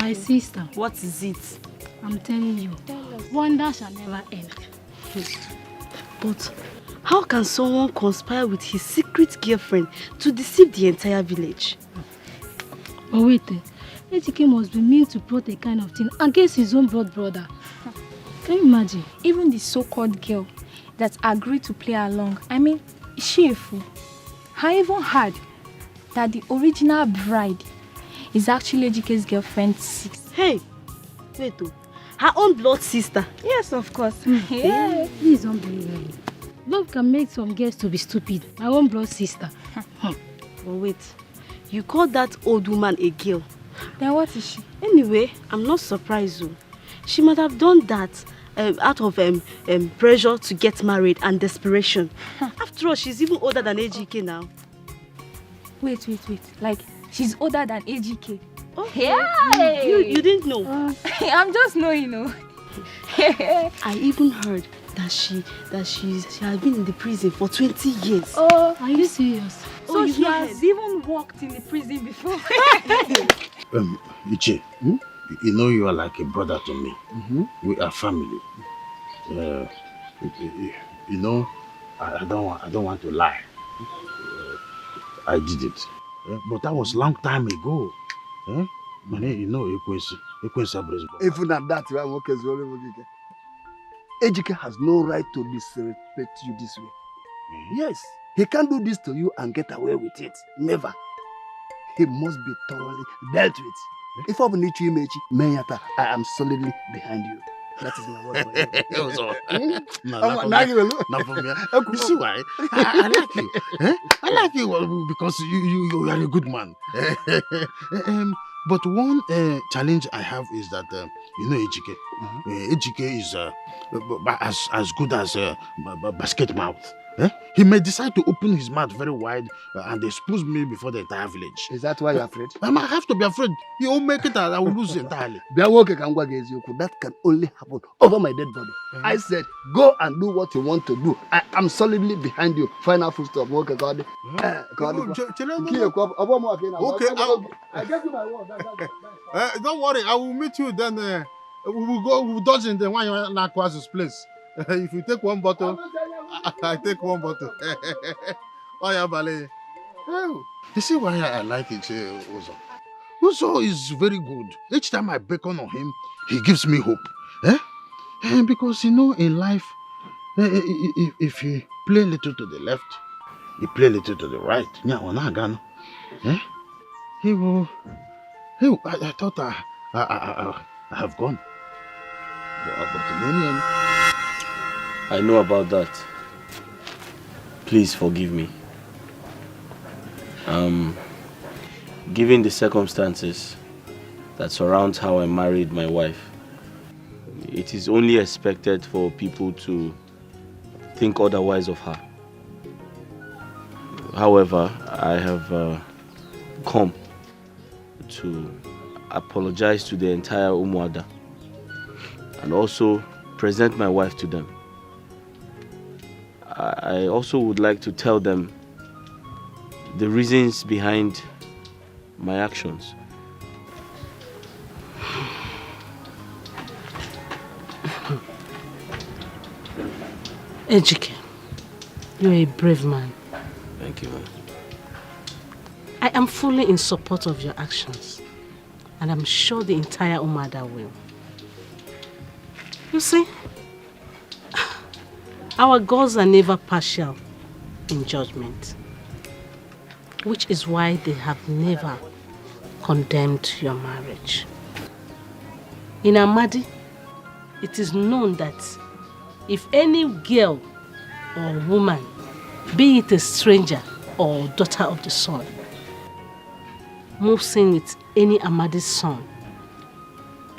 My sister. What is it? I'm telling you, wonder shall never end. But how can someone conspire with his secret girlfriend to deceive the entire village? But wait, Ejike must be mean to plot a kind of thing against his own blood brother. Can you imagine? Even the so-called girl that agreed to play along, I mean, is she a fool? I even heard that the original bride is actually Ejike's girlfriend 6. Hey, wait, her own blood sister. Yes, of course. Yeah. This is unbelievable. Love can make some girls to be stupid. My own blood sister. But wait, you call that old woman a girl? Then what is she? Anyway, I'm not surprised though. She might have done that out of pressure to get married and desperation. After all, she's even older than Ejike now. Wait. Like, she's older than Ejike. Oh, yeah. You didn't know? I'm just knowing, I even heard that she has been in the prison for 20 years. Oh, are you serious? So she has even worked in the prison before. Iche, you know you are like a brother to me. We are family. You know, I don't want to lie. I did it, but that was long time ago. You know, even at that, Ejike has no right to disrespect you this way. Yes, he can't do this to you and get away with it. Never. He must be thoroughly dealt with. If I need you, Menyata, I am solidly behind you. That is my word for you. You see why? I like you. I like you because you are a good man. But one challenge I have is that, you know, Ejike. Ejike is as good as a basket mouth. He may decide to open his mouth very wide and expose me before the entire village. Is that why you're afraid? I might have to be afraid. He won't make it and I will lose entirely. That can only happen over my dead body. I said, go and do what you want to do. I am solidly behind you. Final full stop. Okay, God. Okay, I gave you my word. Don't worry, I will meet you then. We will dodge in the one in Nakwa's place. If you take one bottle, I take one bottle. Oh, yeah, Bale. You see why I like it, Uzo? Uzo is very good. Each time I beckon on him, he gives me hope. Because, you know, in life, if you play a little to the left, you play a little to the right. He will. I thought I have gone. I know about that. Please forgive me. Given the circumstances that surround how I married my wife, it is only expected for people to think otherwise of her. However, I have come to apologize to the entire Umuada and also present my wife to them. I also would like to tell them the reasons behind my actions. Ejike, you're a brave man. Thank you, man. I am fully in support of your actions, and I'm sure the entire Umada will. You see, our gods are never partial in judgment, which is why they have never condemned your marriage. In Amadi, it is known that if any girl or woman, be it a stranger or daughter of the sun, moves in with any Amadi's son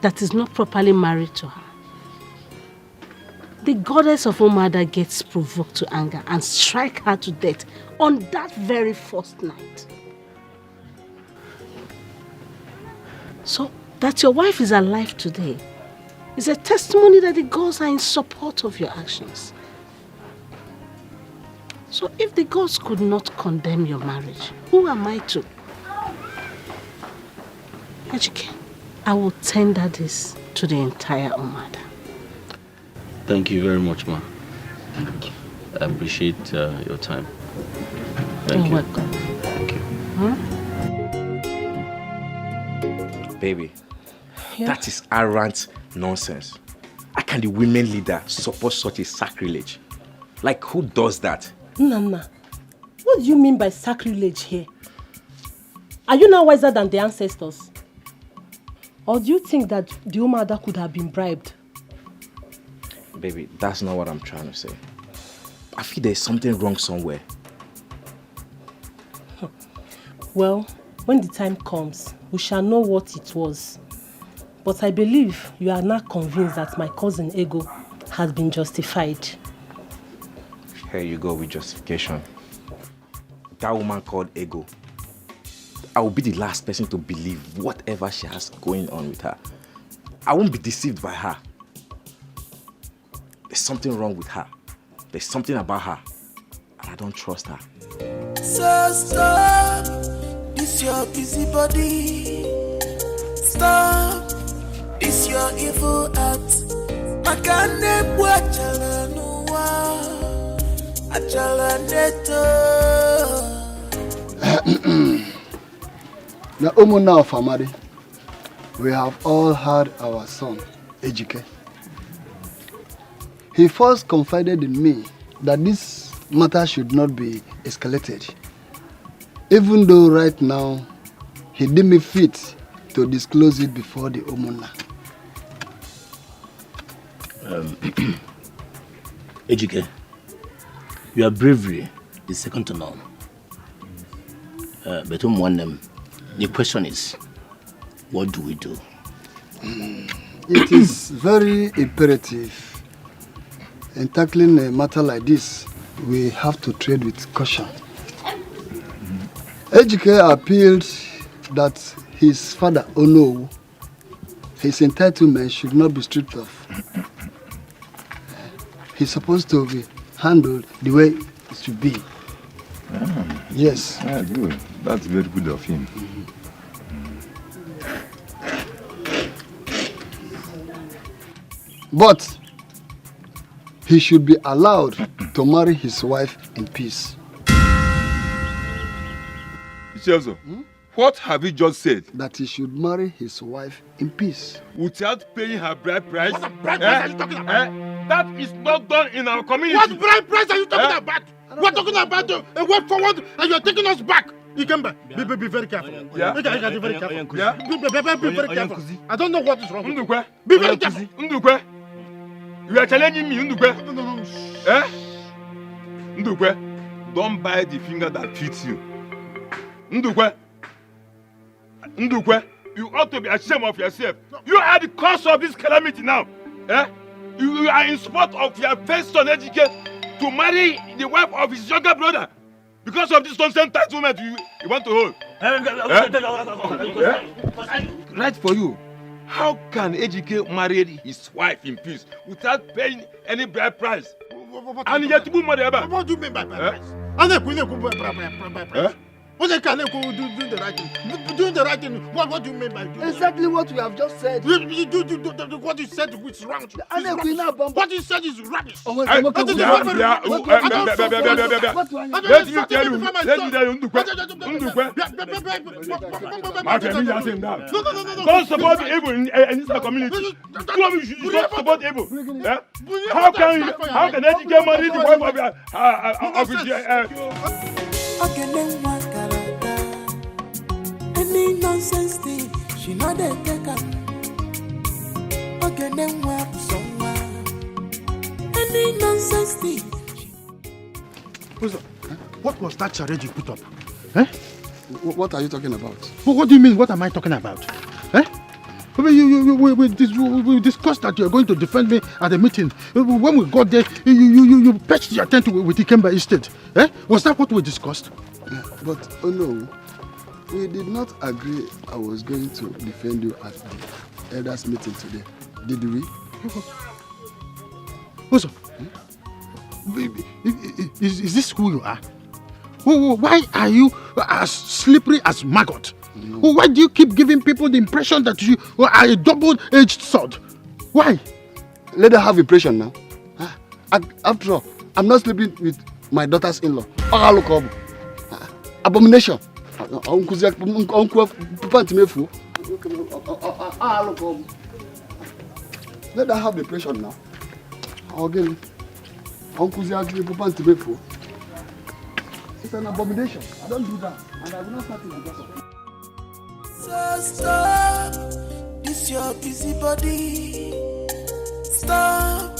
that is not properly married to her, the goddess of Umada gets provoked to anger and strike her to death on that very first night. So that your wife is alive today is a testimony that the gods are in support of your actions. So if the gods could not condemn your marriage, who am I to? Ejike, I will tender this to the entire Umada. Thank you very much, ma. I appreciate your time. Thank You're you. welcome. Thank you. Baby, Yeah. that is arrant nonsense. How can the women leader support such a sacrilege? Like, who does that? Nana, what do you mean by sacrilege here? Are you now wiser than the ancestors? Or do you think that the Umada could have been bribed? Baby, that's not what I'm trying to say. I feel there's something wrong somewhere. Well, when the time comes, we shall know what it was. But I believe you are now convinced that my cousin Ego has been justified. Here you go with justification. That woman called Ego. I will be the last person to believe whatever she has going on with her. I won't be deceived by her. There's something wrong with her. There's something about her. And I don't trust her. So stop, this your busy body. Stop, this your evil act. Makane bwachala nuwa, achala neto. Now, Umuna of Amadi, we have all had our son, Ejike. He first confided in me that this matter should not be escalated, even though right now he deemed me fit to disclose it before the Umuna. Ejike, your bravery is second to none. But the question is, what do we do? It is very imperative. In tackling a matter like this, we have to tread with caution. Ejike appealed that his father, Ono, his entitlement should not be stripped off. He's supposed to be handled the way it should be. Yes. Good. That's very good of him. But he should be allowed to marry his wife in peace. Chelsea, what have you just said? That he should marry his wife in peace. Without paying her bride price? What bride price are you talking about? That is not done in our community. What bride price are you talking about? We're talking about a way forward and you're taking us back. Ikemba, be very careful. Yeah. Be very careful. Yeah. Be very careful. I don't know what is wrong with you. Be very careful. Ndukwe, you are challenging me, Ndukwe. No. Ndukwe, don't bite the finger that fits you. Ndukwe, you ought to be ashamed of yourself. You are the cause of this calamity now. You are in support of your first son, Ejike, to marry the wife of his younger brother. Because of this nonsense entitlement you want to hold. Right for you. How can Ejike marry his wife in peace without paying any bride price? And yet to marry her. What do you mean by bride price? Bride price. What they can do the right thing? Doing the right thing. What do you mean by doing exactly what we have just said? You do what you said is wrong. What you said is rubbish. Let me tell you, don't support evil in this community. You should not support evil. How can Ejike marry the wife of his Any nonsense thing, she know they take up. Okay, then work somewhere. Any nonsense thing. What was that charade you put up? What are you talking about? What do you mean? What am I talking about? We discussed that you're going to defend me at the meeting. When we got there, you pitched your tent with Ikemba instead. Was that what we discussed? But oh no, we did not agree I was going to defend you at the elders meeting today. Did we? Also, is this who you are? Why are you as slippery as maggot? Why do you keep giving people the impression that you are a double-edged sword? Why? Let her have impression now. After all, I'm not sleeping with my daughter's in-law. Abomination. Let her have impression now. Again, it's an abomination. I don't do that. And I will not start it because of it. Stop, this your busybody. Stop,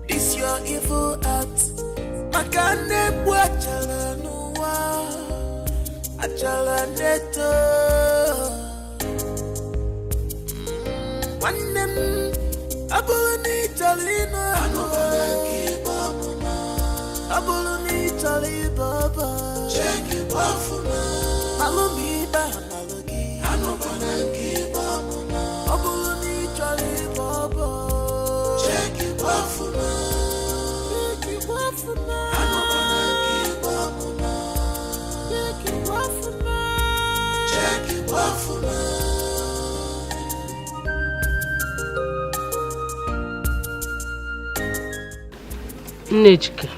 this your evil act. Makane buachala nuwa, achala neto. Wanem abuluni talina, abuluni talibaba. Check it wafuma, alumi ba. Nejike,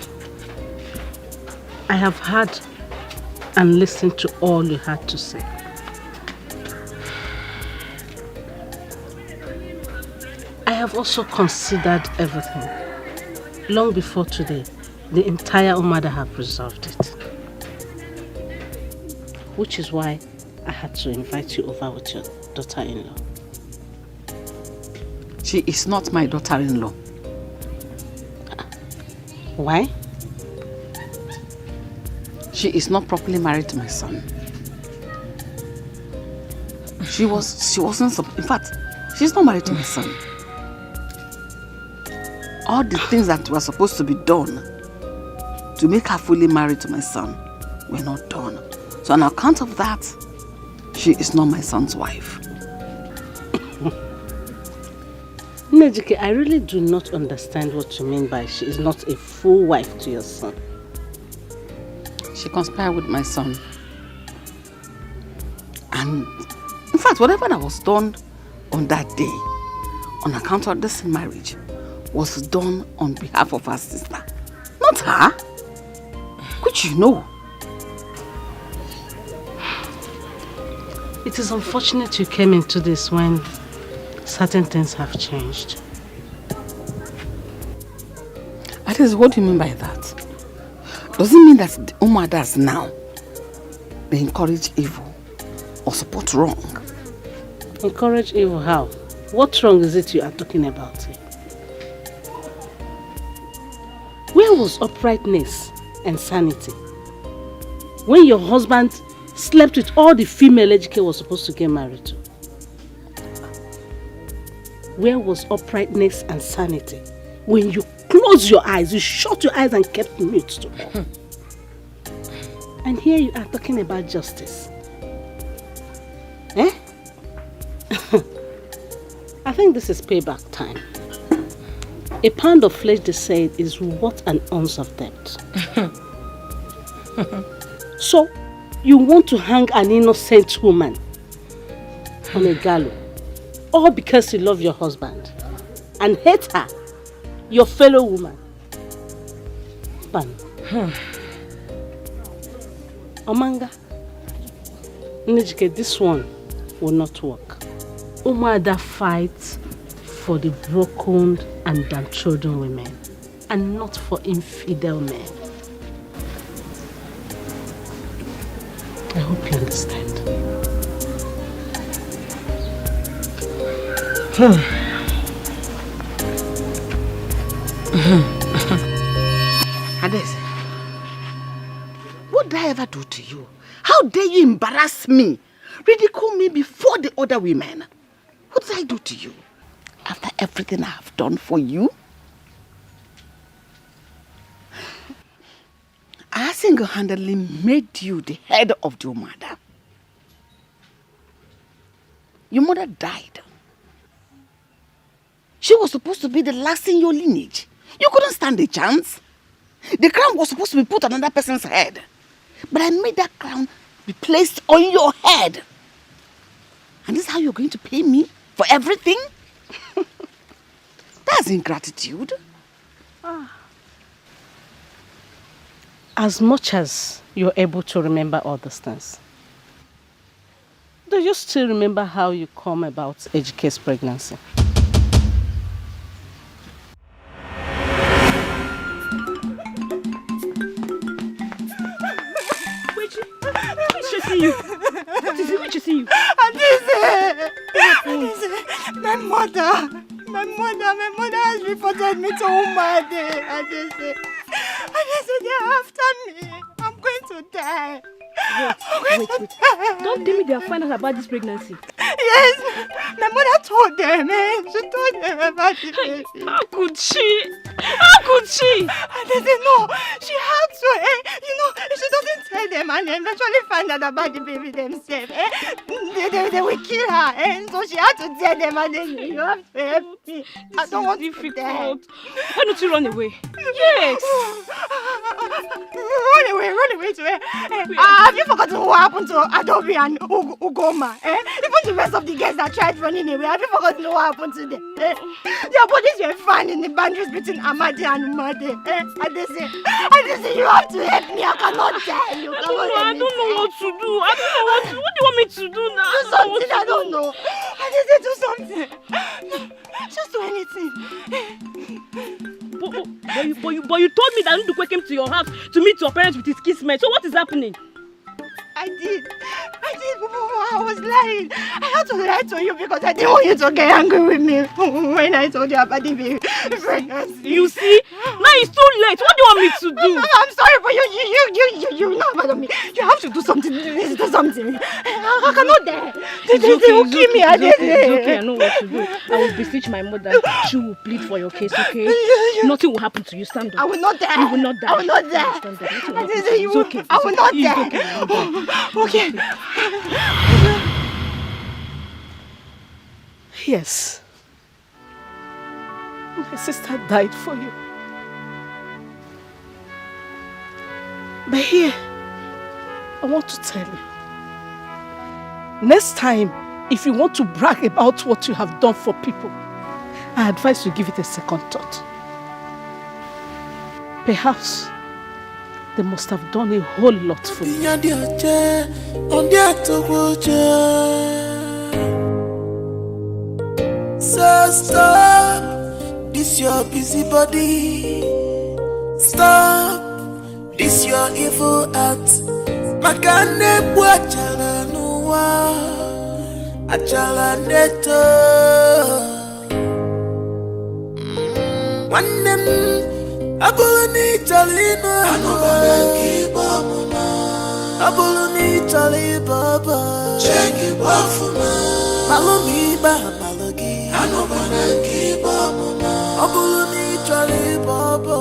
I have heard and listened to all you had to say. I have also considered everything. Long before today, the entire Umada have resolved it. Which is why I had to invite you over with your daughter-in-law. She is not my daughter-in-law. Why? She is not properly married to my son. She wasn't, in fact, she's not married to my son. All the things that were supposed to be done to make her fully married to my son were not done. So on account of that, she is not my son's wife. Nejike, I really do not understand what you mean by she is not a full wife to your son. She conspired with my son. And in fact, whatever that was done on that day, on account of this marriage, was done on behalf of her sister. Not her. Which you know. It is unfortunate you came into this when certain things have changed. That is, what do you mean by that? Does it mean that the Umadas now, they encourage evil or support wrong? Encourage evil how? What wrong is it you are talking about here? Where was uprightness and sanity when your husband slept with all the female Ejike was supposed to get married to? Where was uprightness and sanity when you closed your eyes, you shut your eyes and kept mute to all? And here you are talking about justice. Eh? I think this is payback time. A pound of flesh, they say, is worth an ounce of debt. So, you want to hang an innocent woman on a gallows, all because you love your husband and hate her, your fellow woman. Ban. Omanga, Nejike, this one will not work. Umada fights for the broken and downtrodden women, and not for infidel men. I hope you understand. Hades, what did I ever do to you? How dare you embarrass me? Ridicule me before the other women? What did I do to you? After everything I have done for you? I single-handedly made you the head of your mother. Your mother died. She was supposed to be the last in your lineage. You couldn't stand a chance. The crown was supposed to be put on another person's head. But I made that crown be placed on your head. And this is how you're going to pay me for everything? That's ingratitude. As much as you're able to remember all these things, do you still remember how you come about Ejike's pregnancy? You. What is it? What you see you? My mother has reported me to Umade. Adese, they're after me. I'm going to die. Wait. Don't tell me they are finding out about this pregnancy. Yes, my mother told them, She told them about the baby. How could she? And they said, no, she had to, if she doesn't tell them and eventually find out about the baby themselves, they will kill her, So she had to tell them and then you have to help me. I don't want to die. Why don't you run away? Yes. Run away to where? Have you forgotten what happened to Adobe and Ugoma? Even the rest of the guests that tried running away, have you forgotten what happened to them? Their bodies were found in the boundaries between Amadi and Umade. And they say, you have to help me, I cannot die. I don't know what to do. What do you want me to do now? Do something, I don't know. And they say, do something. Just do anything. But you told me that Ndukwe came to your house to meet your parents with his kismet. So what is happening? I did. I was lying. I had to lie to you because I didn't want you to get angry with me when I told you about the baby pregnancy. You see? Now it's too late. What do you want me to do? I'm sorry, but you know about me. You have to do something. Do something. I cannot die. They will kill me. It's okay. I know what to do. I will beseech my mother. She will plead for your case, okay? Nothing will happen to you. Stand up. I will not die. You will not die. I will not die. Stand up. It's okay. I will not die. Okay. Yes. My sister died for you. But here, I want to tell you. Next time, if you want to brag about what you have done for people, I advise you give it a second thought. Perhaps they must have done a whole lot for you. So stop this your busy body. Stop this your evil act. Makane bwachala nuwa achala neto. Wanem Abuluni Chalina Abuluni Chali Baba Check it Bafuma Malumi Bamalogi Anobanaki Bamuma Abuluni Chali Baba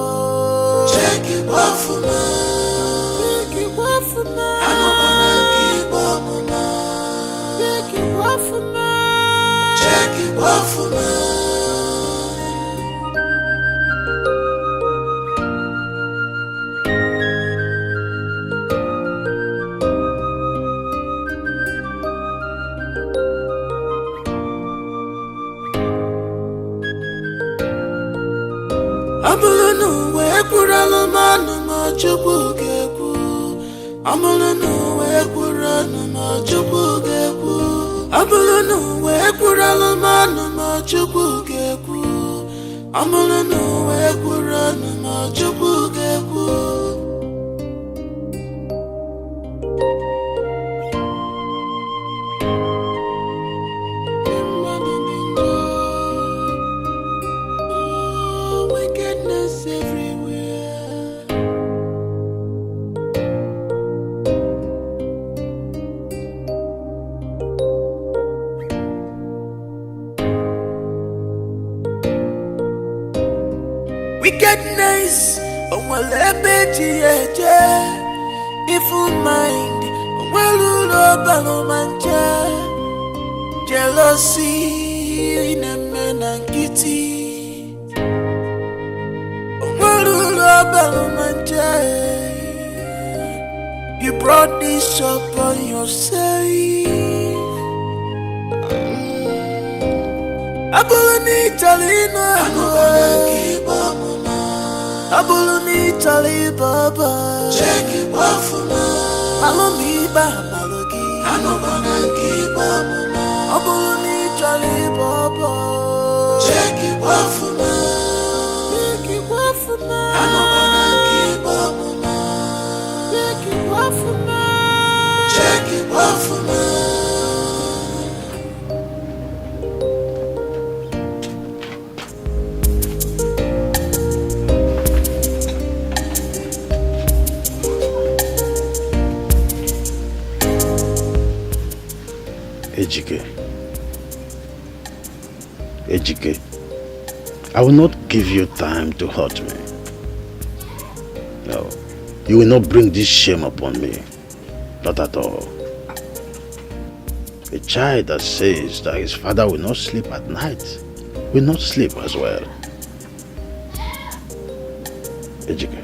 Check it Bafuma Check it Bafuma Anobanaki Bamuma Check it Bafuma Check it Bafuma Amulunu we kuranu manu machubu geku. Amulunu we kuranu machubu geku. Amulunu we kuranu manu machubu geku. Amulunu we kuranu machubu geku. Wickedness, evil mind, jealousy in a man and kitty. You brought this upon yourself. Abuluni Chalina, Abuluni Chali Baba, check it wafuna, Malomi Bamalogi, Anobanaki Bamuna, Abuluni Chali Baba, check it wafuna, Anobanaki Bamuna, check it wafuna. Ejike, I will not give you time to hurt me. No, you will not bring this shame upon me. Not at all. A child that says that his father will not sleep at night will not sleep as well. Ejike,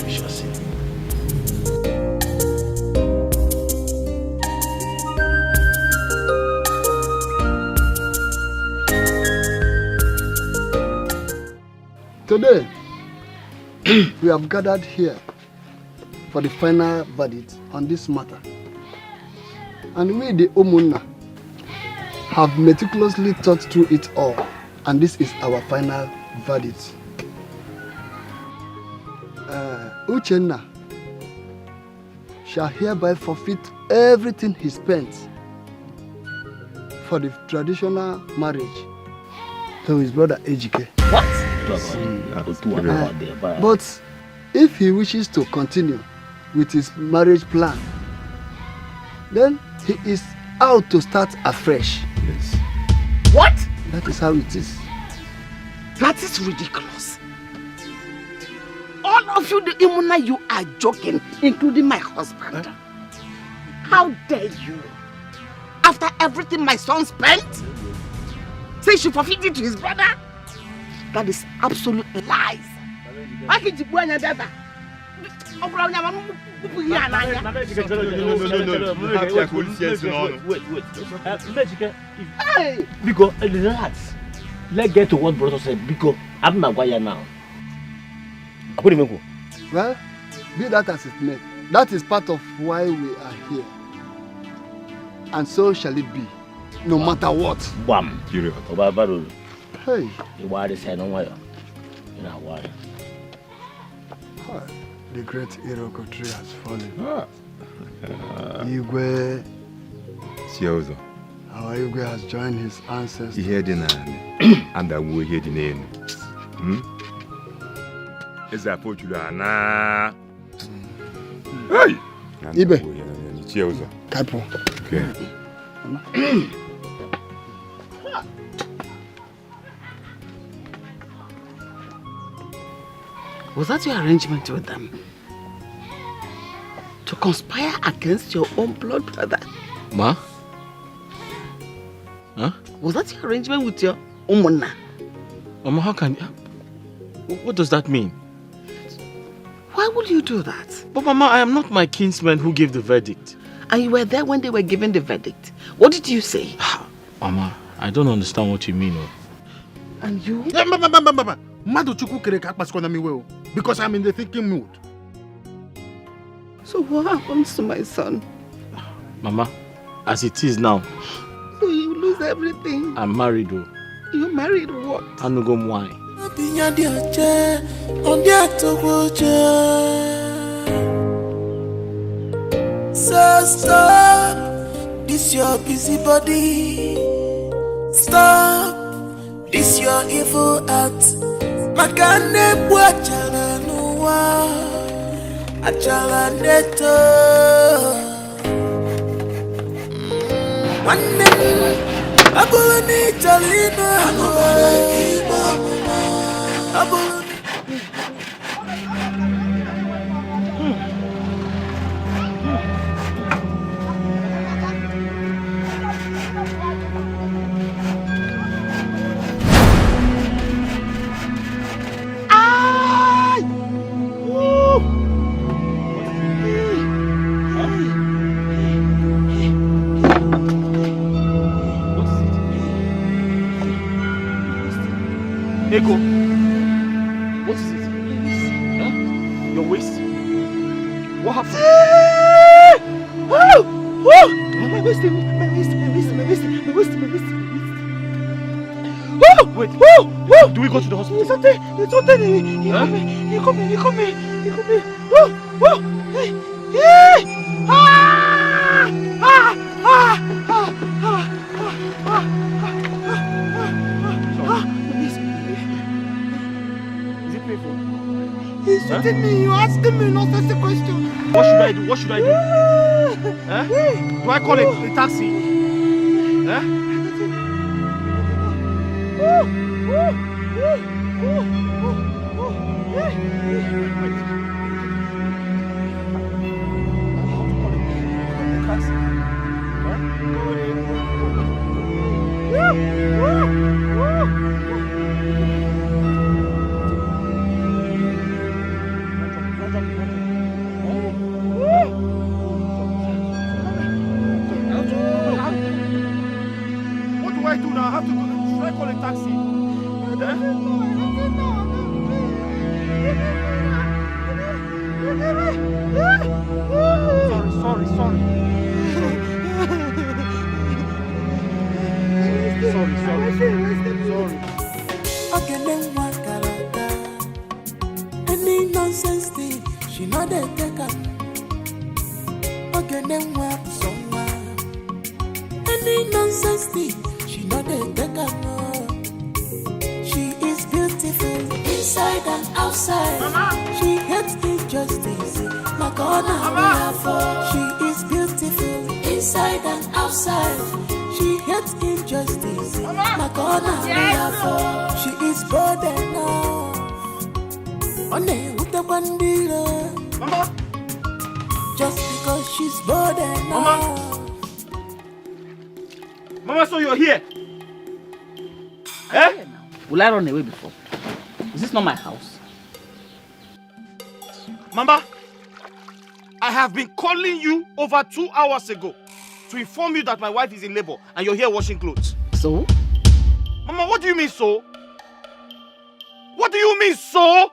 we shall see. Today, we have gathered here for the final verdict on this matter. And we, the Umunna, have meticulously thought through it all. And this is our final verdict. Uchenna shall hereby forfeit everything he spent for the traditional marriage to his brother Ejike. What? But if he wishes to continue with his marriage plan, then he is out to start afresh. Yes. What? That is how it is. That is ridiculous. All of you, the Imuna, you are joking, including my husband. How dare you? After everything my son spent, say she forfeited to his brother? That is absolute lies. Why can't you go and have Hey! Because relax. Let's get to what brother said. Because I'm Maguire now. Well, be that as it may, that is part of why we are here. And so shall it be, no matter what. Bam. Hey. The great Iroko tree has fallen. Igwe. Our Igwe has joined his ancestors. And I will hear the name. Is that what you are now? Hey! Ibe. Typo. Okay. Was that your arrangement with them? To conspire against your own blood brother? Ma? Huh? Was that your arrangement with your Umuna? Mama, how can you... What does that mean? Why would you do that? But Mama, I am not my kinsman who gave the verdict. And you were there when they were giving the verdict. What did you say? Mama, I don't understand what you mean. And you? Because I'm in the thinking mood. So what happens to my son? Mama, as it is now. So you lose everything. I'm married though. You married what? I no go why. So stop this your busy body. Stop this your evil act. Makane bwachala nuwa achala neto. One abulani chalina abulani. Ego, what is it? Huh? Your waist? What happened? My waist. Wait, do we go to the hospital? It's okay. He come in. Hey. Is it painful? He's shooting me. You're asking me nonsense question. What should I do? Huh? Do I call a taxi? Huh? What do I do now? I have to go. Should I call a taxi? Sorry. Sorry. Okay, then what character? Any nonsense thing, she know they take up. Okay, then what someone? Any nonsense thing, she know they take up. She is beautiful inside and outside. Mama. She hates injustice. Like honor, she is beautiful inside and outside. She hates injustice. Like honor, she is bold enough. On with the bandila. Mama. Just because she's bold enough. Mama, so you're here? Eh? Will I run away before? Is this not my house? Mama, I have been calling you over 2 hours ago to inform you that my wife is in labor and you're here washing clothes. So? Mama, what do you mean so? What do you mean so?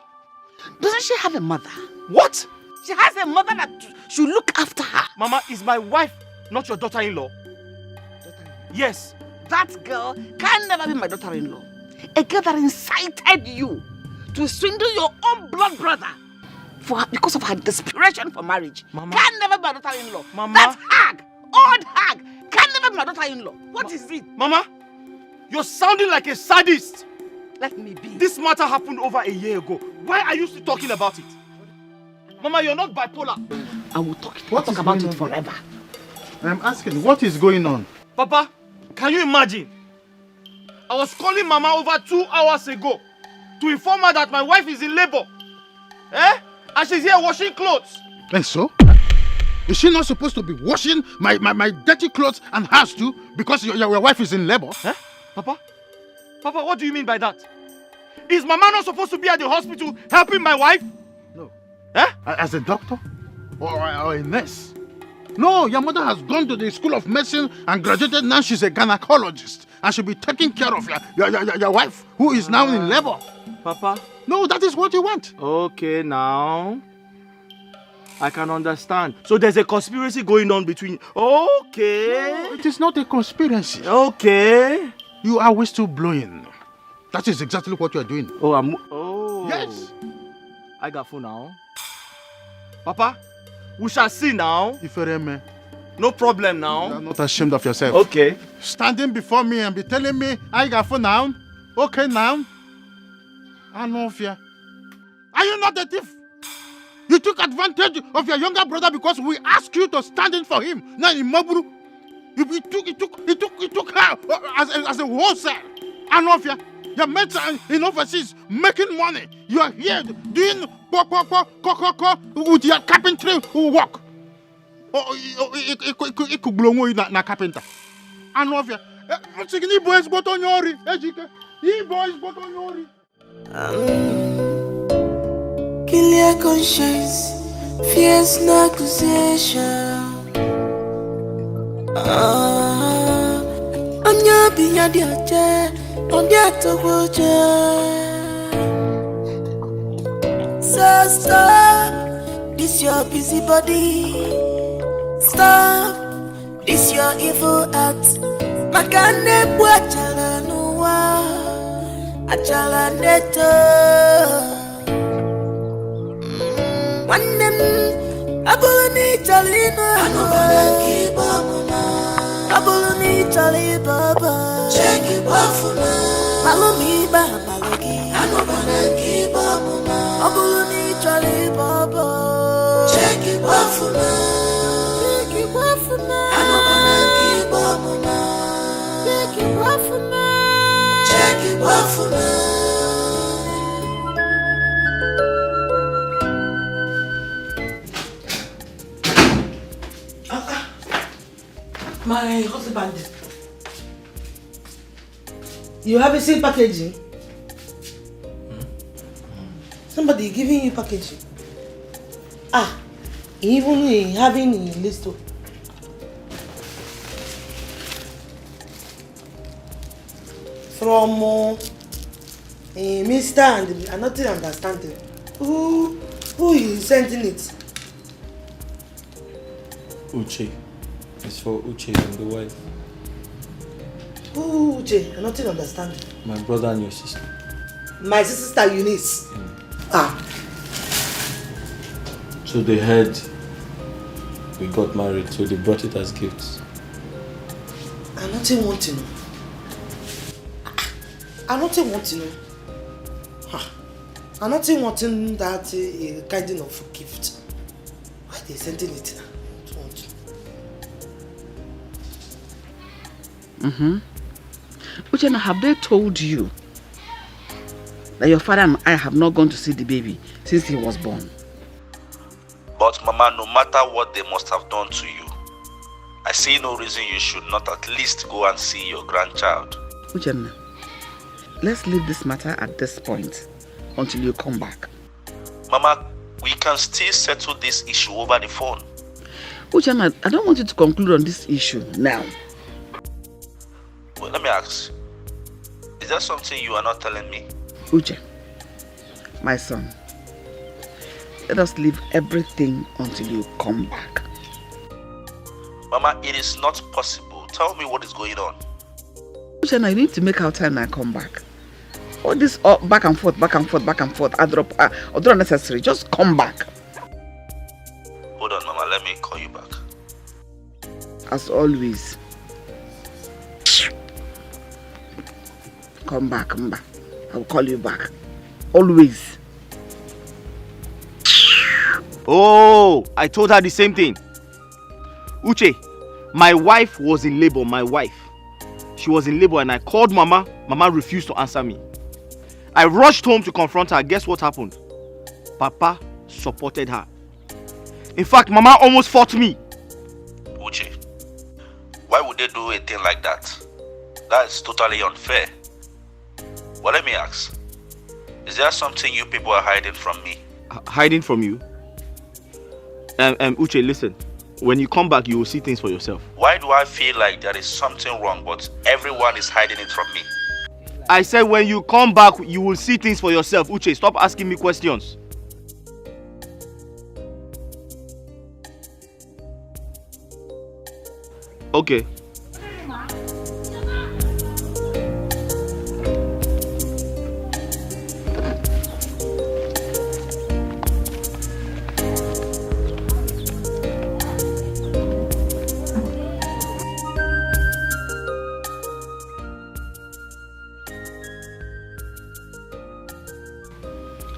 Doesn't she have a mother? What? She has a mother that should look after her. Mama, is my wife not your daughter-in-law? Yes. That girl can never be my daughter-in-law. A girl that incited you to swindle your own blood brother because of her desperation for marriage. Mama. Can never be my daughter-in-law. Mama. That hag, old hag, can never be my daughter-in-law. What is it? Mama, you're sounding like a sadist. Let me be. This matter happened over a year ago. Why are you still talking about it? Mama, you're not bipolar. I will talk about it forever. I'm asking, what is going on? Papa, can you imagine? I was calling Mama over 2 hours ago to inform her that my wife is in labor. Eh? And she's here washing clothes. And so? Is she not supposed to be washing my dirty clothes and hers too because your wife is in labor? Eh? Papa, what do you mean by that? Is Mama not supposed to be at the hospital helping my wife? No. Eh? As a doctor? Or a nurse? No, your mother has gone to the School of Medicine and graduated. Now she's a gynecologist and she'll be taking care of your wife who is now in labor. Papa? No, that is what you want. Okay, now I can understand. So there's a conspiracy going on between... Okay. No, it is not a conspiracy. Okay. You are whistle blowing. That is exactly what you are doing. Oh. Yes. I got phone now. Papa, we shall see now. Ifereme. No problem now. You are not ashamed of yourself. Okay. Standing before me and be telling me I got phone now. Okay now. I know fear. Are you not a thief? You took advantage of your younger brother because we asked you to stand in for him. Now in Maburu, he took her as a wholesale. I know fear. Your mates are in overseas making money. You are here doing with your carpentry work. It could blow you na carpenter. I know fear. You boys got on your kill your conscience, fears no accusation. I'm your behind your chair, on your to So stop this your busy body. Stop this your evil act. Makane buachala nuwa, achala neto. Wanem abuluni chalino, anobana baba. Abuluni chali baba. Check it bafuna. Malumi baba malogi. Anobana baba. Abuluni chali baba. Check it bafuna. Check it bafuna. Anobana baba. Check it bafuna. Check it bafuna. My husband, you have a same packaging? Somebody giving you packaging? Even having a list of from Mr. and I'm not understanding. Who is sending it? Uche. It's for Uche and the wife. Who Uche? I'm not understanding. My brother and your sister. My sister Eunice. So they heard we got married, so they brought it as gifts. I don't want to know. I don't want to know. I don't want that kind of gift. Why are they sending it now? Uchenna, have they told you that your father and I have not gone to see the baby since he was born? But Mama, no matter what they must have done to you, I see no reason you should not at least go and see your grandchild. Uchenna, let's leave this matter at this point until you come back. Mama, we can still settle this issue over the phone. Uchenna, I don't want you to conclude on this issue now. Well, let me ask, is there something you are not telling me? Uche, my son, let us leave everything until you come back. Mama, it is not possible. Tell me what is going on. Uchenna, you need to make our time and come back. All this back and forth, are unnecessary. Just come back. Hold on, Mama, let me call you back. As always. Come back. I will call you back. Always. Oh, I told her the same thing. Uche, my wife was in labor, She was in labor and I called Mama. Mama refused to answer me. I rushed home to confront her. Guess what happened? Papa supported her. In fact, Mama almost fought me. Uche, why would they do a thing like that? That is totally unfair. Well, let me ask, is there something you people are hiding from me? Hiding from you? Uche, listen. When you come back, you will see things for yourself. Why do I feel like there is something wrong, but everyone is hiding it from me? I said when you come back, you will see things for yourself. Uche, stop asking me questions. Okay.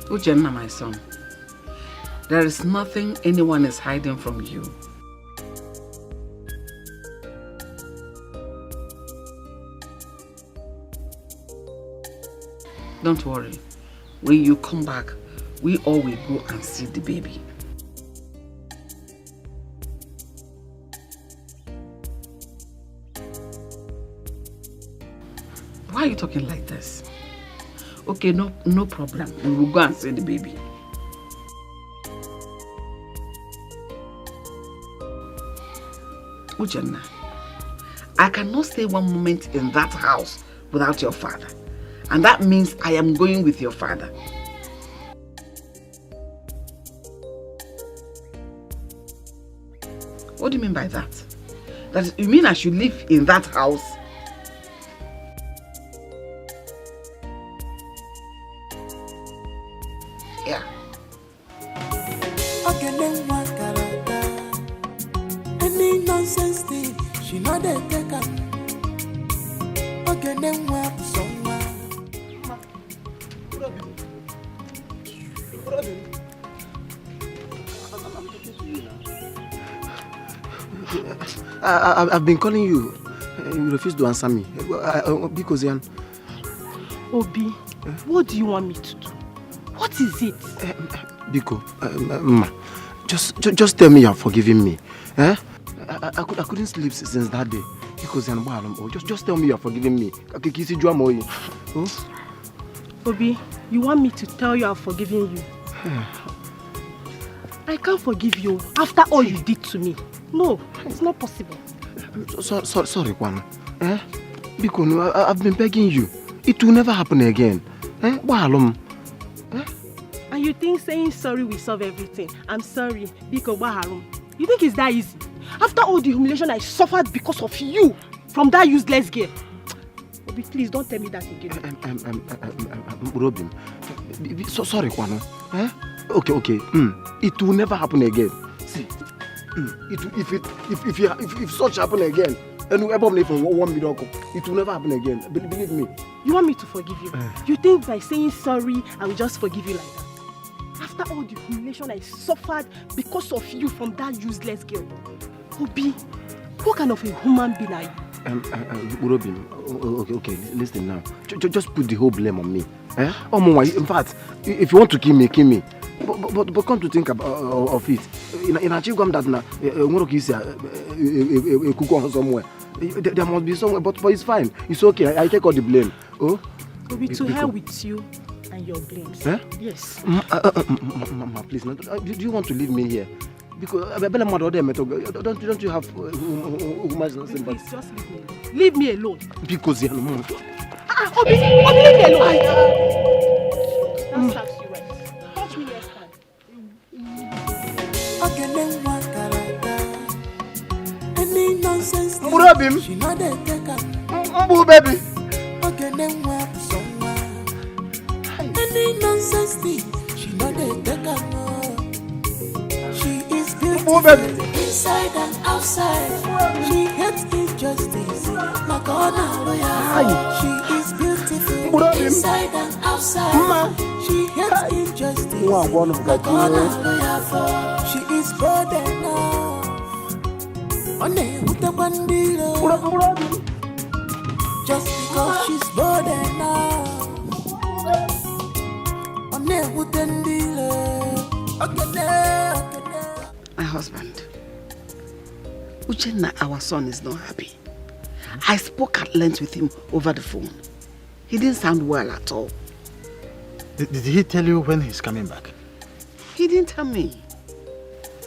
Uchenna, my son, there is nothing anyone is hiding from you. Don't worry. When you come back, we all will go and see the baby. Why are you talking like this? Okay, no problem. We will go and see the baby. Uchenna, I cannot stay one moment in that house without your father. And that means I am going with your father. What do you mean by that? You mean I should live in that house? Yeah. Any nonsense thing, she know they take up. Okay, then what someone. I've been calling you. You refuse to answer me. Because Obi, what do you want me to do? What is it? Biko, Ma, just tell me you're forgiving me. I couldn't sleep since that day. Because just tell me you're forgiving me. Obi, you want me to tell you I've forgiven you? I can't forgive you after all you did to me. No, it's not possible. Sorry, Kwan. Biko, I've been begging you. It will never happen again. And you think saying sorry will solve everything? I'm sorry, Biko Baharum. You think it's that easy? After all the humiliation I suffered because of you from that useless girl. Obi, please don't tell me that again. Robin, sorry, Kwano. Okay. It will never happen again. See, if such happen again, and we ever live in 1 million, it will never happen again. Believe me. You want me to forgive you? You think by saying sorry, I will just forgive you like that? After all the humiliation I suffered because of you from that useless girl. Obi, what kind of a human being are you? Robin, okay, listen now. Just put the whole blame on me. In fact, if you want to kill me, kill me. But come to think of it. In a chief that now, somewhere. There must be somewhere, but it's fine. It's okay. I take all the blame. Oh? Obi, to hell with you and your blames. Yes. Mama, please, do you want to leave me here? Because don't you have sympathy? Please, just leave me alone. Leave me alone. Because you know. Obi, leave me alone. That serves you right. Touch me next time. Okay, then what any nonsense thing, she know they take up. Baby. Okay, then what someone. Any nonsense thing, she know they take up. She is beautiful inside and outside. She hates injustice like all lawyer. She is beautiful inside and outside. She hates injustice like all lawyer. She is bold enough. Just because she's bold enough. My husband, Uchenna, our son, is not happy. I spoke at length with him over the phone. He didn't sound well at all. Did he tell you when he's coming back? He didn't tell me.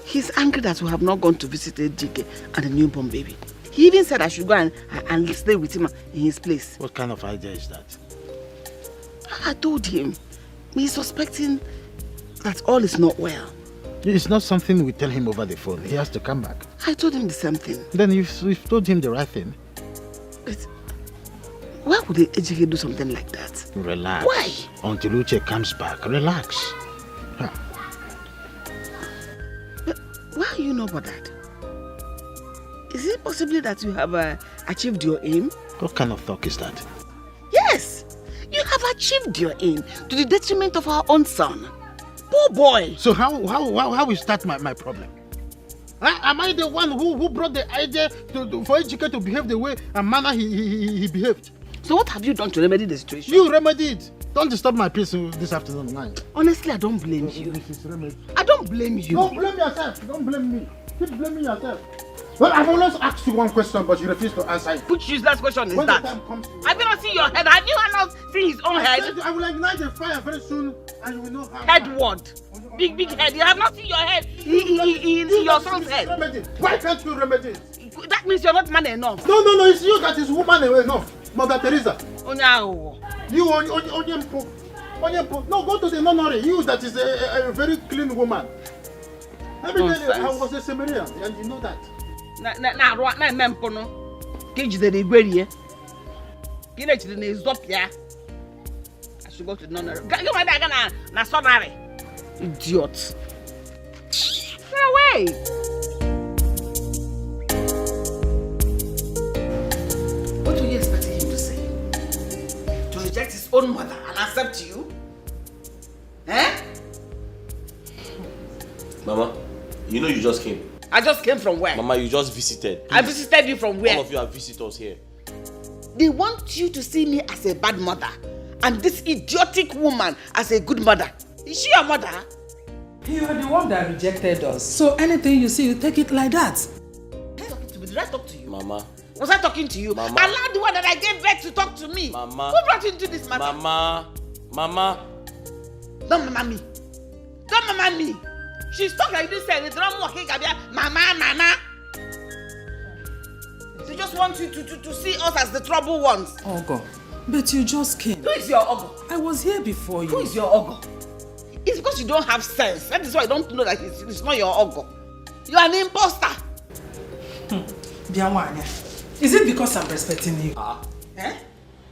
He's angry that we have not gone to visit Ejike and the newborn baby. He even said I should go and stay with him in his place. What kind of idea is that? I told him. He's suspecting that all is not well. It's not something we tell him over the phone. He has to come back. I told him the same thing. Then you've told him the right thing. Why would the Ejike do something like that? Relax. Why? Until Uche comes back. Relax. Why are you not bothered? Is it possibly that you have achieved your aim? What kind of talk is that? Yes! You have achieved your aim to the detriment of our own son. Poor boy! So how is that my problem? Am I the one who brought the idea for Ejike to behave the way and manner he behaved? So what have you done to remedy the situation? You remedied it. Don't disturb my peace this afternoon, mind. Honestly, I don't blame you. I don't blame you. Don't blame yourself. Don't blame me. Keep blaming yourself. Well, I've always asked you one question, but you refuse to answer it. Which useless question is when that? The time comes to have you not seen your head? Have you not seen his own head? I will ignite the fire very soon, and you will know how. Head what? Big head. You have not seen your head in your son's head. Why can't you remedy it? That means you're not man enough. No, it's you that is woman enough. Mother Teresa. Oh no. You Onyempo. No, go to the nunnery. You that is a very clean woman. Let me tell you, I was a Samaritan, and you know that. Na mempono. Cage the Iberi. Get it in his dopia. I should go to none. Go na sonare. Idiot. Get away. What do you expect him to say? To reject his own mother and accept you? Eh? Mama, you know you just came. I just came from where? Mama, you just visited. Please. I visited you from where? All of you are visitors here. They want you to see me as a bad mother and this idiotic woman as a good mother. Is she your mother? You are the one that rejected us. So anything you see, you take it like that. Did I talk to you? Mama. Was I talking to you? Mama. Allow the one that I gave birth to talk to me. Mama. Who brought you into this matter? Mama. Don't mama me. Don't mama me. She's talking like this and mama. They just want you to see us as the troubled ones. Ogo, but you just came. Who is your Ogo? I was here before you. Who is your Ogo? It's because you don't have sense. That is why you don't know that it's not your Ogo. You are an imposter. Bianwanya, is it because I'm respecting you? Eh?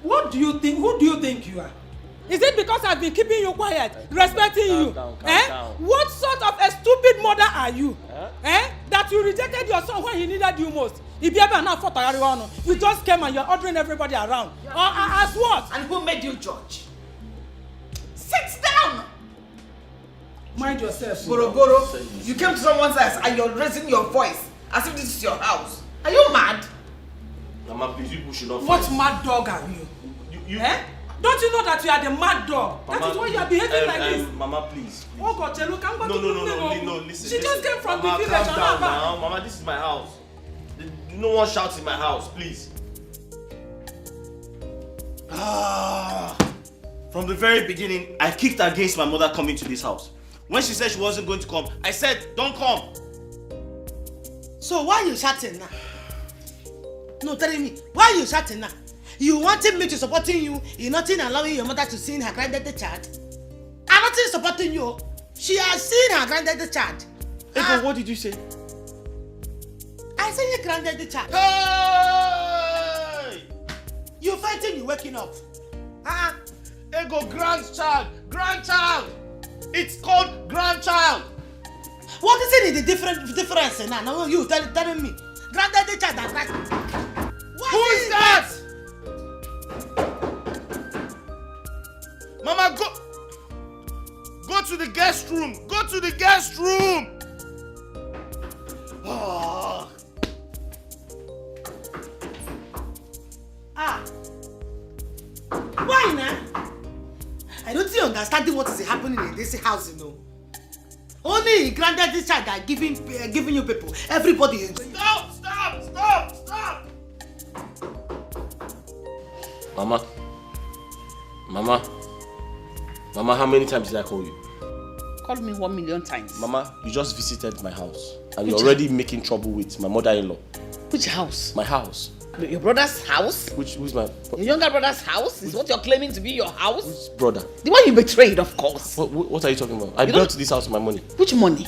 What do you think? Who do you think you are? Is it because I've been keeping you quiet, respecting you? Calm down. What sort of a stupid mother are you? That you rejected your son when he needed you most? You just came and you're ordering everybody around. As what? And who made you judge? Sit down! Mind yourself. Goro, you came to someone's house and you're raising your voice as if this is your house. Are you mad? Mama, please, you should not. What mad dog are you? Don't you know that you are the mad dog? Mama, that is why you are behaving like this. Mama, please. Oh God, no, listen. She just came from Mama, the village. Calm down now. Mama, this is my house. No one shouts in my house, please. From the very beginning, I kicked against my mother coming to this house. When she said she wasn't going to come, I said, don't come. So why are you shouting now? No, tell me, why are you shouting now? You wanted me to supporting you, you're not allowing your mother to see her granddaughter child. I'm not supporting you. She has seen her granddaughter child. Ego, what did you say? I said your granddaughter child. Hey! You're fighting, you're waking up. Ego, grandchild. It's called grandchild. What is it in the difference now? No, you telling me. Granddaughter child and grand. Who is that? Mama, go to the guest room. Go to the guest room. Why now? I don't see understanding what is happening in this house, you know. Only granddaddy child are giving you people. Everybody is going. Stop! Mama, how many times did I call you? Call me 1 million times. Mama, you just visited my house. And you're already making trouble with my mother-in-law. Which house? My house. Your brother's house? Who's my... Your younger brother's house? Is what you're claiming to be your house? Which brother? The one you betrayed, of course. What are you talking about? I built this house with my money. Which money?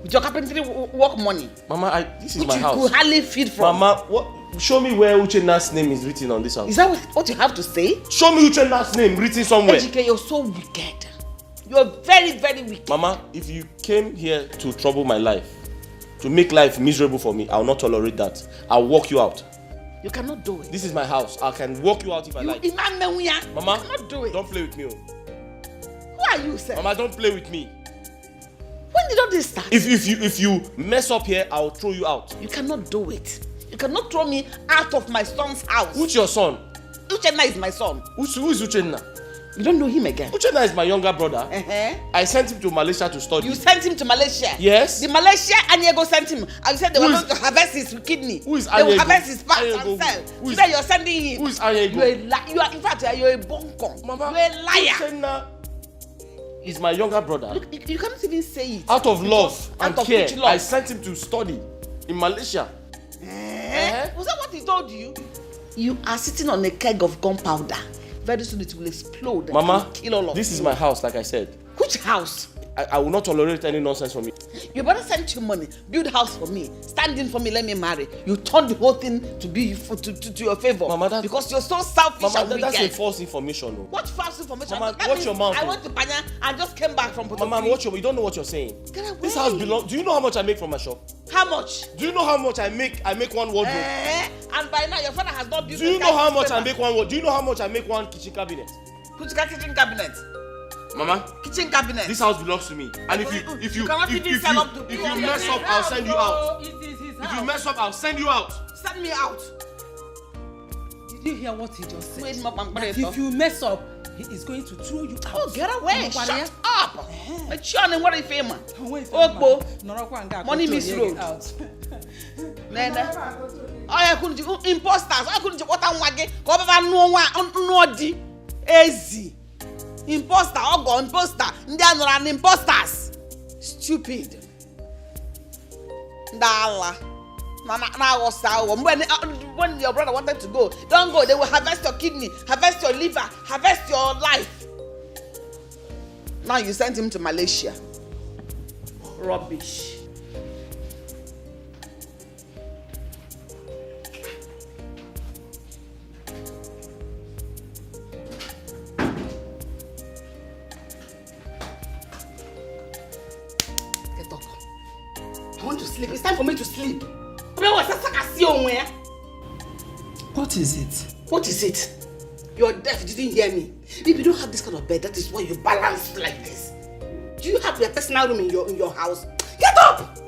With your carpentry work money? Mama, this is my house. Which you could hardly feed from. Mama, show me where Uchenna's name is written on this house. Is that what you have to say? Show me Uchenna's name written somewhere. Ejike, you're so wicked. You're very, very wicked. Mama, if you came here to trouble my life, to make life miserable for me, I'll not tolerate that. I'll walk you out. You cannot do it. This is my house. I can walk you out if I like. Mama, you cannot do it. Don't play with me. Who are you, sir? Mama, don't play with me. When did all this start? If you mess up here, I'll throw you out. You cannot do it. You cannot throw me out of my son's house. Who's your son? Uchenna is my son. Who is Uchenna? You don't know him again. Uchenna is my younger brother. I sent him to Malaysia to study. You sent him to Malaysia? Yes. The Malaysia Anyego sent him. And you said they were going to harvest his kidney. Who is They Anyego? will harvest his parts and sell. Today you're sending him. Who is Anyego? You are, in fact, you're a bonko. Mama, you're a liar. Uchenna is my younger brother. Look, you can't even say it. Out of love and care, love. I sent him to study in Malaysia. Was that what he told you? You are sitting on a keg of gunpowder. Very soon it will explode. Mama, and kill all of this you. is my house, like I said. Which house? I will not tolerate any nonsense from you. Your brother sent you money, build house for me, stand in for me, let me marry. You turned the whole thing to be to your favor. Mama, because you're so selfish and wicked. That's a false information. Though. What false information? Mama, watch your mouth. I went to Panya and just came back from Potokri. Mama, you don't know what you're saying. Get away. This house belongs. Do you know how much I make from my shop? How much? Do you know how much I make? I make one wardrobe. And by now your father has not built. Do you know how much I make one wardrobe? Do you know how much I make one kitchen cabinet? Kitchen cabinet. Mama, kitchen cabinet. This house belongs to me. And if you mess up, I'll send you out. If you mess up, I'll send you out. Send me out. Did you hear what he just said? That if you mess up, he is going to throw you out. Oh, get away! Shut up! What if you money misroad. Nene. I couldn't imposters. I couldn't what I'm wagging. Come on, no, easy. Imposter, ogo, imposter. They are not imposters. Stupid. Dala. When your brother wanted to go, don't go. They will harvest your kidney, harvest your liver, harvest your life. Now you sent him to Malaysia. Rubbish. I want to sleep. It's time for me to sleep. What is it? What is it? You're deaf. You didn't hear me. If you don't have this kind of bed, that is why you balance like this. Do you have your personal room in your house? Get up!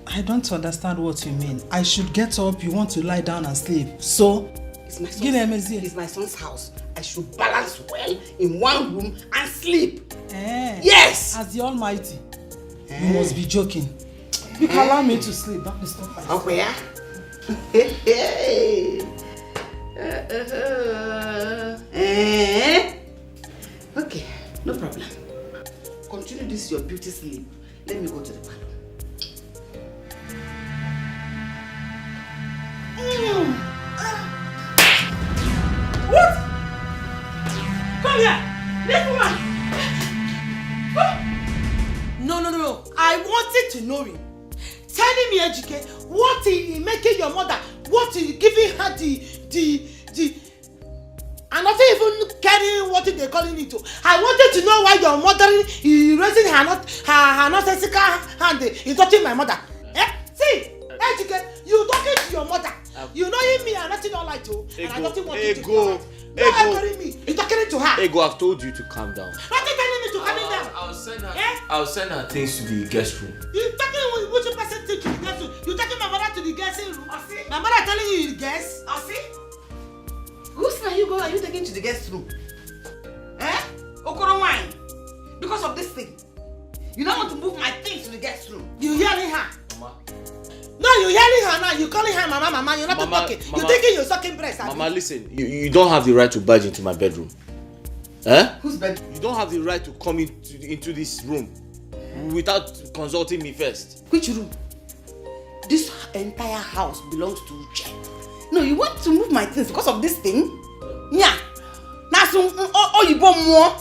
I don't understand what you mean. I should get up. You want to lie down and sleep. So, it's my son's house. I should balance well in one room and sleep. Yes! As the Almighty. You must be joking. You can allow me to sleep. Don't disturb my sleep. Okay. Okay, no problem. Continue this your beauty sleep. Let me go to the parlor. What? Come here! This woman! No. I wanted to know him. Telling me, Ejike, what he making your mother, what he giving her the and not even caring what they calling it to. I wanted to know why your mother is raising her nonsensical hand in touching my mother. See, Ejike, you talking to your mother. You know me and nothing all like to. And I don't want you to do me. You talking to her. Ego, I've told you to calm down. What are you telling me to calm down? I'll send her things to the guest room. You talking which person to the guest room? You taking my mother to the guest room? My mother telling you the guest? Who's now are you taking to the guest room? Okoro wine. Because of this thing. You don't want to move my things to the guest room. You yelling her. Mama. No, you yelling her now. You calling her mama. You're not talking. You thinking you're sucking breast. Mama, listen. You don't have the right to barge into my bedroom. Whose bed? You don't have the right to come into this room without consulting me first. Which room? This entire house belongs to Uche. No, you want to move my things because of this thing? Yeah. Now some oyibo more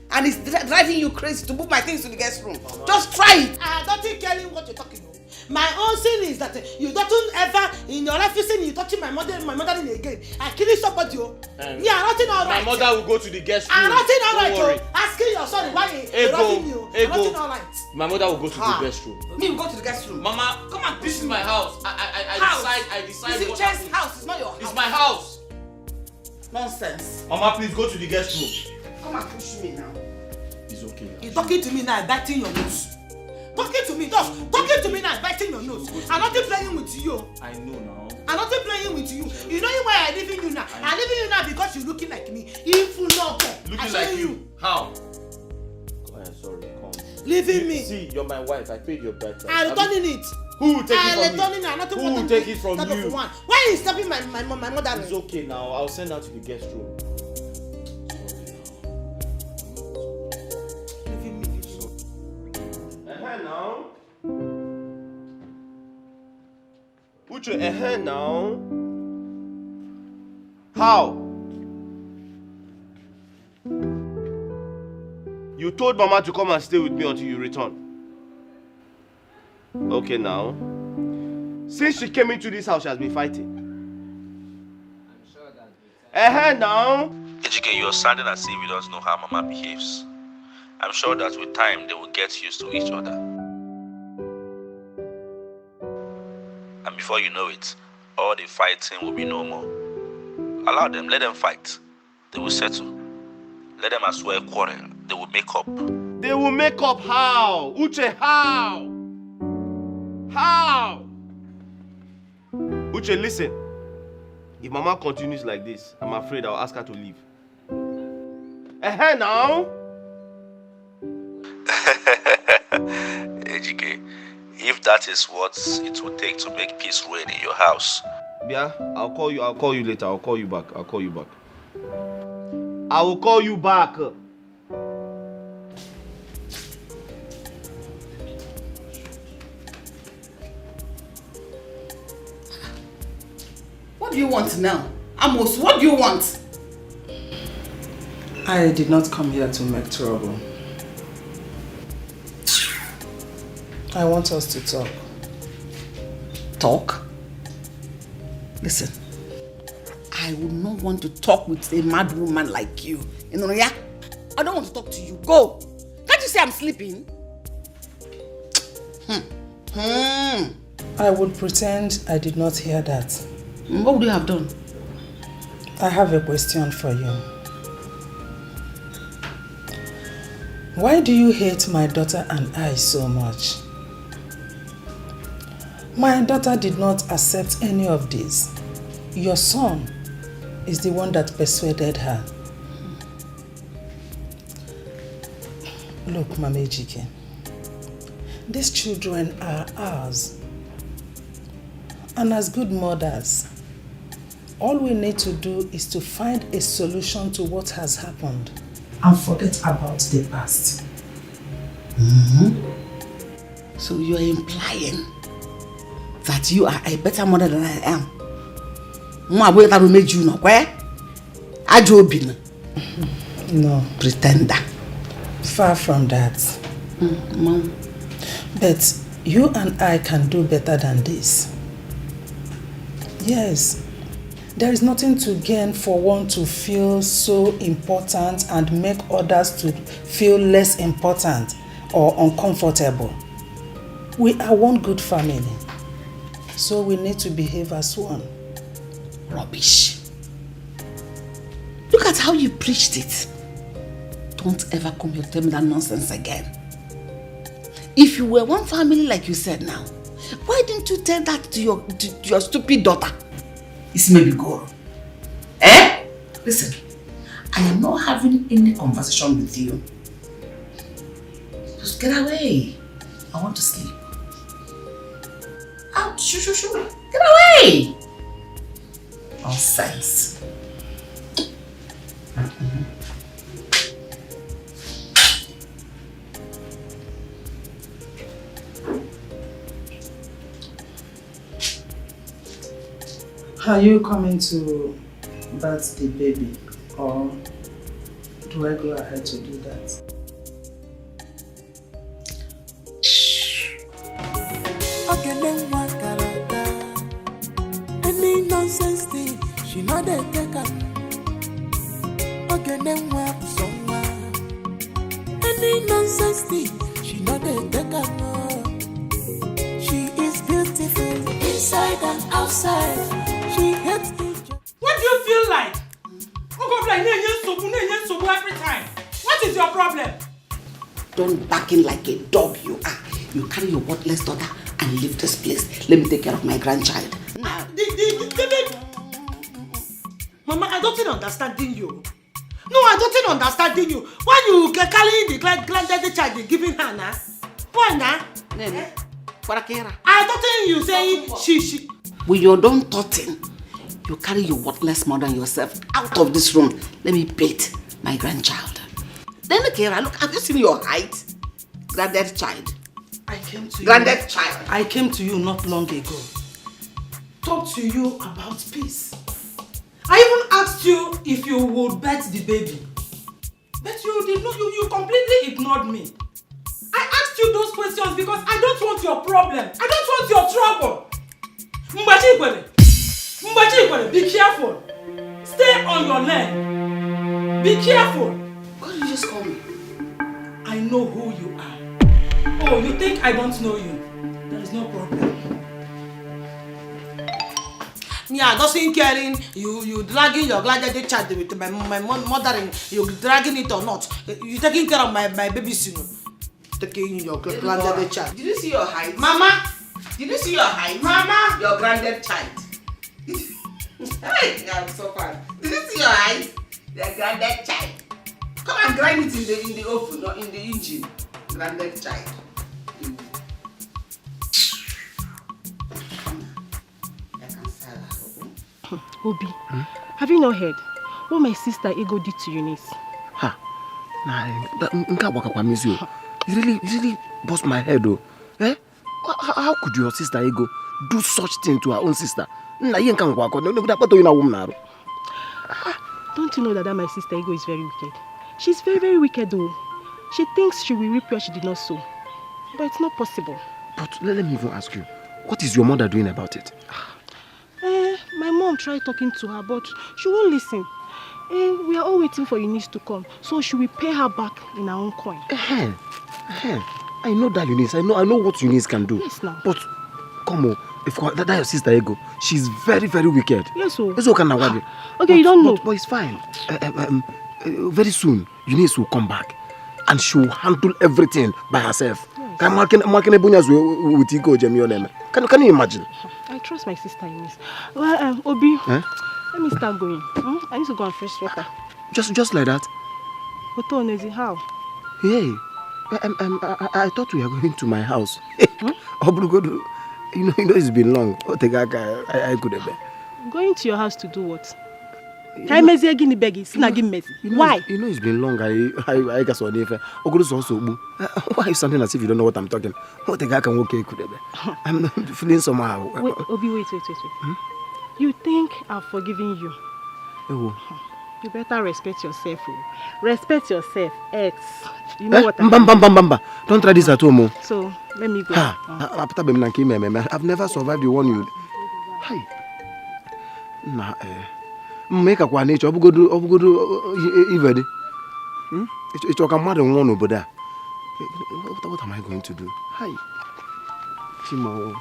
and it's driving you crazy to move my things to the guest room. Mama. Just try it. I don't care what you're talking about. My own sin is that you don't ever in your life you touching my mother again. I kill somebody. Yeah, nothing all right. My mother will go to the guest room. Nothing all right. Asking your son why he's robbing you. Nothing all right. My mother will go to the guest room. Me will go to the guest room. Mama, come on. This is my house. I decide. This is Jen's house. It's not your house. It's my house. Nonsense. Mama, please go to the guest room. Come and push me now. It's okay. You're talking to me now, biting your nose. Talking to me now, biting your nose. I'm not playing with you. I know now. I'm not playing with you. You know why I'm leaving you now? I'm leaving you now because you're looking like me. If you know, looking like you. How? Go ahead, sorry, come. Leaving me. See, you're my wife. I paid your back. I'm returning it. Who will take it from me? Who will take it from you? Why are you stopping my mother? It's okay now. I'll send her to the guest room. Now. Uche, now. How? You told Mama to come and stay with me until you return. Okay, now. Since she came into this house, she has been fighting. Now. Ejike, you're sounding as if you don't know how Mama behaves. I'm sure that with time, they will get used to each other. And before you know it, all the fighting will be no more. Allow them, let them fight. They will settle. Let them as well quarrel. They will make up. They will make up how? Uche, how? How? Uche, listen. If Mama continues like this, I'm afraid I'll ask her to leave. Now. Ejike, if that is what it will take to make peace reign in your house. Yeah, I'll call you later. I'll call you back. I will call you back. What do you want now? Amos, what do you want? I did not come here to make trouble. I want us to talk. Talk? Listen, I would not want to talk with a mad woman like you. You know, yeah? I don't want to talk to you. Go! Can't you say I'm sleeping? I would pretend I did not hear that. What would you have done? I have a question for you. Why do you hate my daughter and I so much? My daughter did not accept any of this. Your son is the one that persuaded her. Look, Mama Ejike, these children are ours. And as good mothers, all we need to do is to find a solution to what has happened and forget about the past. So you are implying that you are a better mother than I am? No. Pretender. Far from that. Mom. But you and I can do better than this. Yes. There is nothing to gain for one to feel so important and make others to feel less important or uncomfortable. We are one good family. So we need to behave as one. Rubbish. Look at how you preached it. Don't ever come here to tell me that nonsense again. If you were one family like you said now, why didn't you tell that to your stupid daughter? It's maybe girl. Listen, I am not having any conversation with you. Just get away. I want to sleep. Out, shoo. Get away. Nonsense. Are you coming to birth the baby, or do I go ahead to do that? Any nonsense thing, she know they take up. Any nonsense thing, she know they take up. She is beautiful inside and outside. She hates me. What do you feel like? Every time. What is your problem? Don't back in like a dog you are. You carry your worthless daughter and leave this place. Let me take care of my grandchild. Mama, I don't understanding you. No, I don't understanding you. Why you carrying the granddaddy child they giving her now? Why now? Nene, I don't you saying she. With your done thoughting, you carry your worthless mother and yourself out of this room. Let me bathe my grandchild. Then Kera, look, have you seen your height? Granddad child. I came to Granddad you. child. I came to you not long ago. Talk to you about peace. I even asked you if you would bet the baby. But you did not, you completely ignored me. I asked you those questions because I don't want your problem. I don't want your trouble. Mbachi, be careful. Stay on your lane. Be careful. Why did you just call me? I know who you are. Oh, you think I don't know you? There is no problem. Yeah, doesn't caring. You dragging your gladiator child with my mothering. You dragging it or not? You taking care of my baby soon. Taking your gladiator child. Did you see your height? Mama! Did you see your height? Mama! Your granddad child. Hey, I'm so fine. Did you see your height? Your granddad child. Come and grind it in the oven or in the engine. Granddad child. Obi, have you not heard what my sister Ego did to Eunice? Ha, it really bust my head though. Eh? How could your sister Ego do such thing to her own sister? Don't you know that my sister Ego is very wicked? She's very, very wicked though. She thinks she will reap where she did not sow. But it's not possible. But let me even ask you, what is your mother doing about it? My mom tried talking to her, but she won't listen. We are all waiting for Eunice to come, so she will pay her back in her own coin. I know that Eunice. I know what Eunice can do. Yes, now. But come on, if that your sister Ego, she's very, very wicked. Yes, so. Okay, you don't know. But it's fine. Very soon, Eunice will come back, and she will handle everything by herself. Yes. Can you imagine? I trust my sister Eunice. Well, Obi, let me start going. I need to go and fetch water. Just like that? Otonezi, how? Hey, I thought we were going to my house. You know it's been long. I could have been. Going to your house to do what? Why? You know it's been long. I guess what if why are you sounding as if you don't know what I'm talking? What the guy can walk could have been. I'm feeling somehow. Wait, Obi, wait. You think I've forgiven you? Oh. You better respect yourself. Respect yourself, ex. You know what Bamba. Don't try this at home. So, let me go. I've never survived the one you... Hi. Nah, make a one nature. What am I going to do? Hi. Chimo.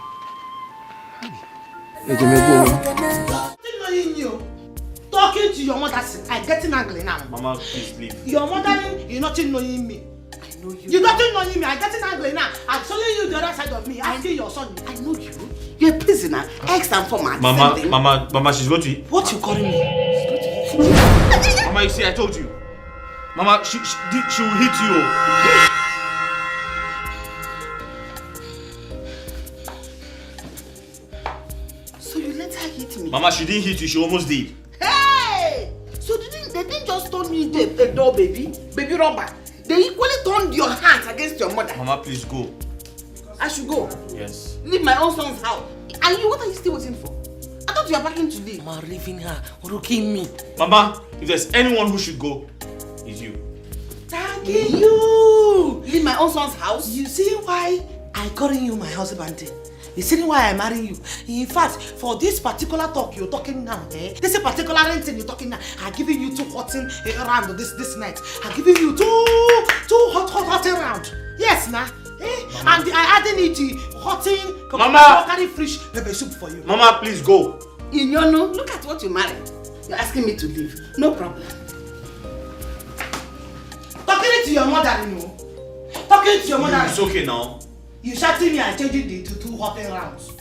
Talking to your mother, I'm getting angry now. Mama, please leave. Your mother, you're not knowing me. I know you. You're not knowing me. I'm getting angry now. I'm showing you the other side of me. I see your son. I know you. You're a prisoner. Ex and former. Mama, she's going to... What you calling me? Mama, you see, I told you. Mama, she will hit you. So you let her hit me? Mama, she didn't hit you. She almost did. Hey! So they didn't just turn me into a doll baby robber. They equally turned your hands against your mother. Mama, please go. I should go? Yes. Leave my own son's house. And you, what are you still waiting for? I thought you were packing to leave. Mama, leaving her, rooking me. Mama, if there's anyone who should go, it's you. Thank you. Leave my own son's house? You see why I calling you my husband? You see why I marry you? In fact, for this particular talk you're talking now, this particular thing you're talking now, I'm giving you 2 hot round this night. I'm giving you two hot round. Yes, nah. And I adding it hot Mama, carry fish pepper soup for you. Mama, please go. Inyono, look at what you married. You're asking me to leave. No problem. Talking to your mother, you know. Talking to your mother. It's okay now. You shouting me and changing the 2 hot rounds.